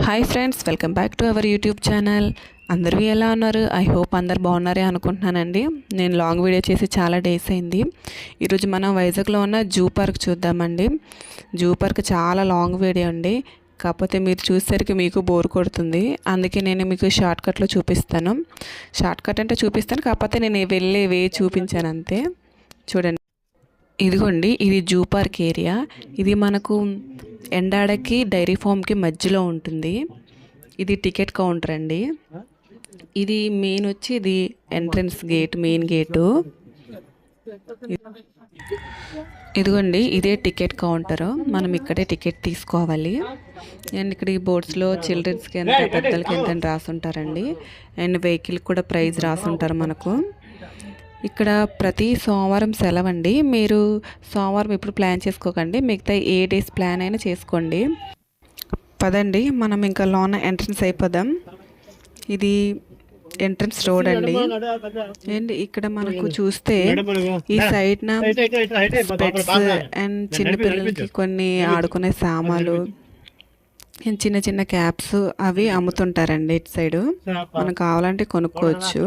Hi friends, welcome back to our YouTube channel. అందరూ ఎలా ఉన్నారు? ఐ హోప్ అందరు బాగున్నారే అనుకుంటున్నానండి. నేను లాంగ్ వీడియో చేసి చాలా డేస్ అయింది. ఈరోజు మనం వైజాగ్లో ఉన్న జూ పార్క్ చూద్దామండి. జూ పార్క్ చాలా లాంగ్ వీడియో అండి, కాకపోతే మీరు చూసేసరికి మీకు బోర్ కొడుతుంది. అందుకే నేను మీకు షార్ట్ కట్లో చూపిస్తాను. షార్ట్ కట్ అంటే చూపిస్తాను, కాకపోతే నేను వెళ్ళే వే చూపించాను అంతే. చూడండి, ఇదిగోండి, ఇది జూ పార్క్ ఏరియా. ఇది మనకు ఎండాడకి డైరీ ఫామ్కి మధ్యలో ఉంటుంది. ఇది టికెట్ కౌంటర్ అండి. ఇది మెయిన్ వచ్చి ఇది ఎంట్రన్స్ గేట్, మెయిన్ గేటు. ఇదిగోండి, ఇదే టికెట్ కౌంటర్. మనం ఇక్కడే టికెట్ తీసుకోవాలి. అండ్ ఇక్కడ ఈ బోర్డ్స్లో చిల్డ్రన్స్కి ఎంత, పెద్దలకి ఎంత అని రాసుంటారండి. అండ్ వెహికల్ కూడా ప్రైస్ రాసుంటారు మనకు. ఇక్కడ ప్రతి సోమవారం సెలవు అండి. మీరు సోమవారం ఎప్పుడు ప్లాన్ చేసుకోకండి, మిగతా ఏ డేస్ ప్లాన్ అయినా చేసుకోండి. పదండి, మనం ఇంకా లోన ఎంట్రన్స్ అయిపోదాం. ఇది ఎంట్రన్స్ రోడ్ అండి. అండ్ ఇక్కడ మనకు చూస్తే ఈ సైడ్న పెట్స్ అండ్ చిన్నపిల్లలకి కొన్ని ఆడుకునే సామాన్లు, చిన్న చిన్న క్యాప్స్ అవి అమ్ముతుంటారండి. ఇటు సైడు మనకు కావాలంటే కొనుక్కోవచ్చు.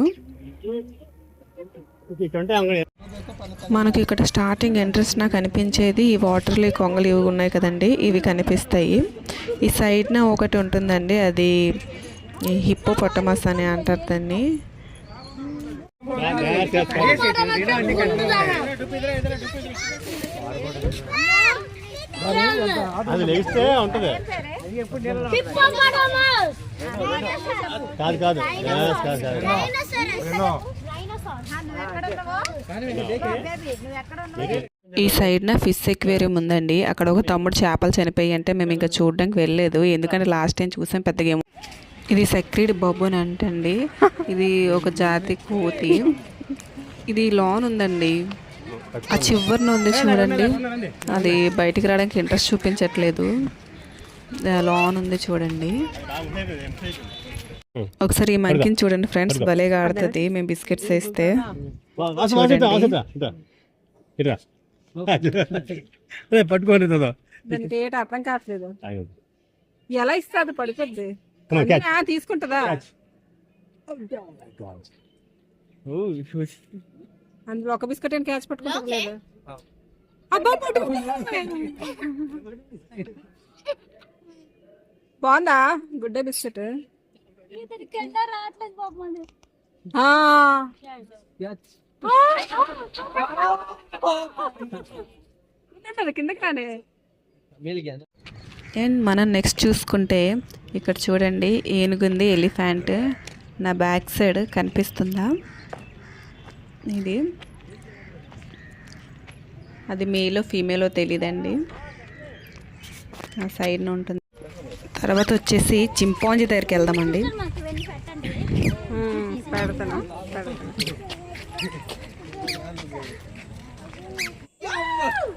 మనకి ఇక్కడ స్టార్టింగ్ ఎంట్రన్స్ నాకు కనిపించేది ఈ వాటర్లీ కొంగలు ఇవి ఉన్నాయి కదండి, ఇవి కనిపిస్తాయి. ఈ సైడ్న ఒకటి ఉంటుందండి, అది హిప్పోపొటమస్ అని అంటారు దాన్ని. ఈ సైడ్న ఫిష్ ఎక్వేరియం ఉందండి. అక్కడ ఒక తమ్ముడు చేపలు చనిపోయి అంటే మేము ఇంకా చూడడానికి వెళ్ళలేదు, ఎందుకంటే లాస్ట్ టైం చూసాం పెద్దగా ఏమో. ఇది సెక్రీడ్ బొబ్బుని అంటండి. ఇది ఒక జాతి కోతి. ఇది లోన్ ఉందండి, ఆ చివరిన ఉంది చూడండి. అది బయటికి రావడానికి ఇంట్రెస్ట్ చూపించట్లేదు. లోన్ ఉంది చూడండి. ఒకసారి ఈ మంకిని చూడండి ఫ్రెండ్స్, భలేగా ఆడుతుంది మేము బిస్కెట్స్ వేస్తే. పట్టుకోని అర్థం కావట్లేదు, ఎలా ఇస్తుంది? పడుతుంది, తీసుకుంటుందా? అందులో ఒక బిస్కెట్ అని క్యాచ్ పట్టుకుంటలేదు. బాగుందా గుడ్డ బిస్కెట్? కిందకి రానే. అండ్ మనం నెక్స్ట్ చూసుకుంటే ఇక్కడ చూడండి, ఏనుగుంది, ఎలిఫెంట్. నా బ్యాక్ సైడ్ కనిపిస్తుందా? ఇది అది మేలో ఫీమేలో తెలీదండి, ఆ సైడ్న ఉంటుంది. తర్వాత వచ్చేసి చింపాంజీ దగ్గరికి వెళ్దామండి.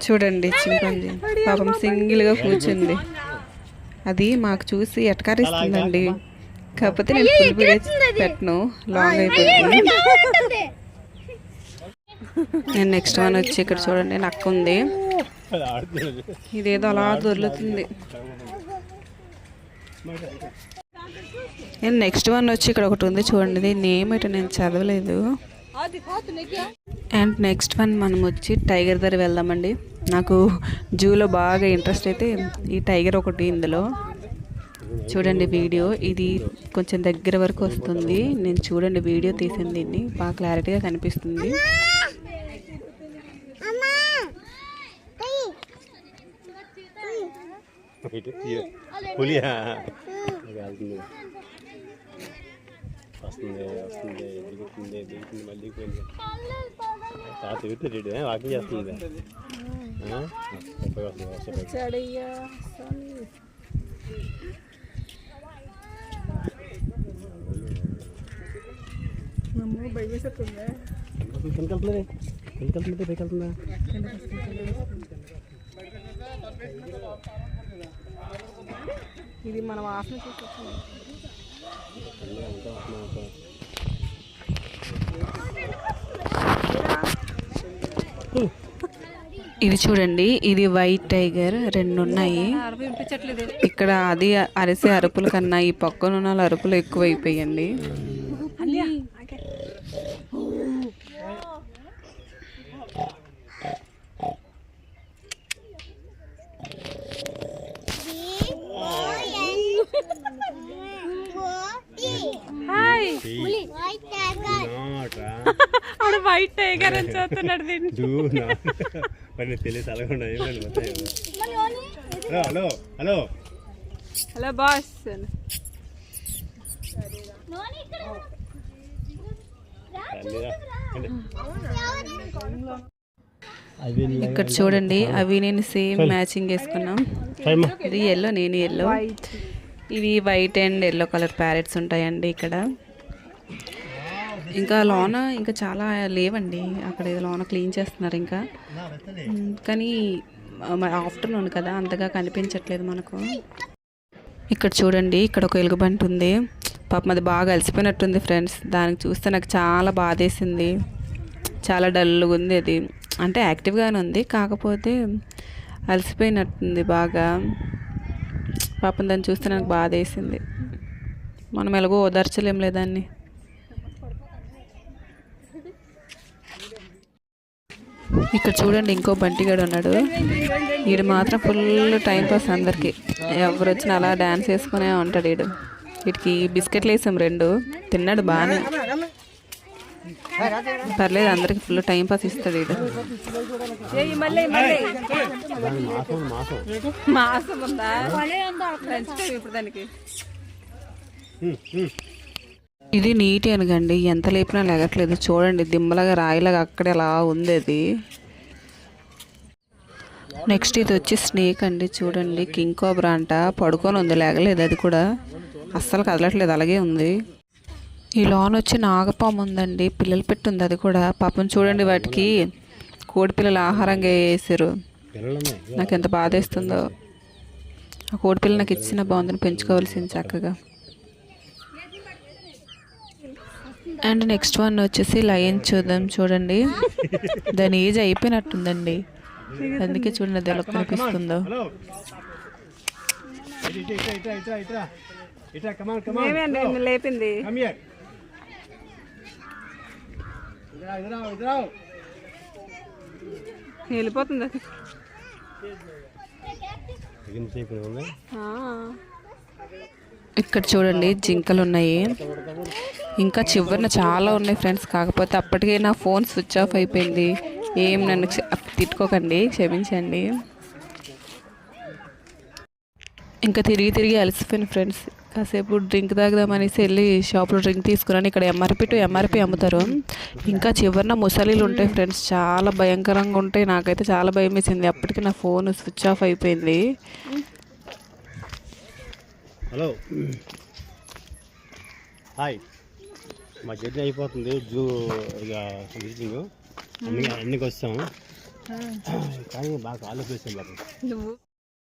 చూడండి, చింపాంజీ పాపం సింగిల్గా కూర్చుంది. అది మాకు చూసి ఎటకారిస్తుందండి, కాకపోతే నేను ఫుల్ వీడియో పెట్టను, లాంగ్ అయిపోతుంది. నేను నెక్స్ట్ వన్ వచ్చి ఇక్కడ చూడండి, నక్క ఉంది. ఇదేదో అలా దొరుకుతుంది. నేను నెక్స్ట్ వన్ వచ్చి ఇక్కడ ఒకటి ఉంది చూడండి, నేమ్ ఏంటో నేను చదవలేదు. అండ్ నెక్స్ట్ వన్ మనం వచ్చి టైగర్ దగ్గర వెళ్దామండి. నాకు జూలో బాగా ఇంట్రెస్ట్ అయితే ఈ టైగర్ ఒకటి. ఇందులో చూడండి వీడియో, ఇది కొంచెం దగ్గర వరకు వస్తుంది. నేను చూడండి వీడియో తీసింది, దీన్ని బాగా క్లారిటీగా కనిపిస్తుంది. వస్తుంది వస్తుంది దిగుతుంది దిగుతుంది మళ్ళీ పోయింది. తిరుగుతుంది, వాకింగ్ చేస్తుంది. పైకి వెళ్తుందా? ఇది మన వాసన చూసి ఇది చూడండి, ఇది వైట్ టైగర్, 2 ఉన్నాయి. అరవై వినిపించట్లేదు. ఇక్కడ అది అరిసే అరుపుల కన్నా ఈ పక్కన ఉన్న వాళ్ళ అరుపులు ఎక్కువైపోయండి. హాయ్ ఆవిడ వైట్ టైగర్ అని చూస్తున్నాడు దీన్ని. మరి తెలియదు అలాగ హలో హలో హలో బాస్. ఇక్కడ చూడండి, అవి నేను సేమ్ మ్యాచింగ్ వేసుకున్నాం. ఇది ఎల్లో, నేను ఎల్లో. ఇవి white and yellow colour parrots ఉంటాయండి ఇక్కడ. ఇంకా లోన ఇంకా చాలా లేవండి, అక్కడ ఏదో లోన క్లీన్ చేస్తున్నారు ఇంకా. కానీ ఆఫ్టర్నూన్ కదా అంతగా కనిపించట్లేదు మనకు. ఇక్కడ చూడండి, ఇక్కడ ఒక ఎలుగుబంటి ఉంది. పాపం అది బాగా అలసిపోయినట్టుంది ఫ్రెండ్స్. దానికి చూస్తే నాకు చాలా బాధేసింది. చాలా డల్గా ఉంది అది. అంటే యాక్టివ్గానే ఉంది, కాకపోతే అలసిపోయినట్టుంది బాగా. పాపం దాన్ని చూస్తే నాకు బాధేసింది. మనం ఎలాగో ఓదార్చలేం లేదాన్ని. ఇక్కడ చూడండి, ఇంకో బంటిగాడు ఉన్నాడు. వీడు మాత్రం ఫుల్ టైం పాస్ అందరికి. ఎవరు వచ్చినా అలా డ్యాన్స్ వేసుకునే ఉంటాడు వీడు. వీటికి బిస్కెట్లు వేసాం 2, తిన్నాడు బాగానే. పర్లేదు, అందరికి ఫుల్ టైం పాస్ ఇస్తాడు వీడు. మాసం ఉందా ఇప్పుడు దానికి? ఇది నీటి అనగండి, ఎంత లేపినా లేగట్లేదు. చూడండి, దిమ్మలాగా రాయిలాగా అక్కడ ఎలా ఉంది అది. నెక్స్ట్ ఇది వచ్చి స్నేక్ అండి. చూడండి, కింగ్ కోబ్రా అంట. పడుకొని ఉంది, లేగలేదు అది కూడా, అస్సలు కదలట్లేదు, అలాగే ఉంది. ఈ లోన్ వచ్చి నాగపాము ఉందండి, పిల్లలు పెట్టుంది అది కూడా. పాపం చూడండి, వాటికి కోడి పిల్లలు ఆహారంగా వేసారు. నాకు ఎంత బాధేస్తుందో. ఆ కోడి పిల్లలు నాకు ఇచ్చిన బాగుందని పెంచుకోవాల్సింది చక్కగా. అండ్ నెక్స్ట్ వన్ వచ్చేసి లయన్ చూద్దాం. చూడండి, దాని ఏజ్ అయిపోయినట్టుందండి, అందుకే చూడండి అది ఎలా కనిపిస్తుందో. లేపింది వెళ్ళిపోతుంది అది. ఇక్కడ చూడండి, జింకలు ఉన్నాయి. ఇంకా చివరిన చాలా ఉన్నాయి ఫ్రెండ్స్. కాకపోతే అప్పటికే నా ఫోన్ స్విచ్ ఆఫ్ అయిపోయింది. ఏం నన్ను తిట్టుకోకండి, క్షమించండి. ఇంకా తిరిగి అలసిపోయాను ఫ్రెండ్స్. కాసేపు డ్రింక్ తాగుదామనేసి వెళ్ళి షాప్లో డ్రింక్ తీసుకున్నాను. ఇక్కడ ఎంఆర్పి అమ్ముతారు. ఇంకా చివరిన ముసలీలు ఉంటాయి ఫ్రెండ్స్, చాలా భయంకరంగా ఉంటాయి. నాకైతే చాలా భయం వేసింది. అప్పటికి నా ఫోన్ స్విచ్ ఆఫ్ అయిపోయింది. హలో హాయ్, మా జర్నీ అయిపోతుంది. జూ ఇక విజిటింగ్ అన్నికి వస్తాం, కానీ బాగా ఆలోచిస్తాం. నువ్వు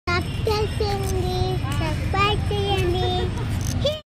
సబ్స్క్రైబ్ చేయండి.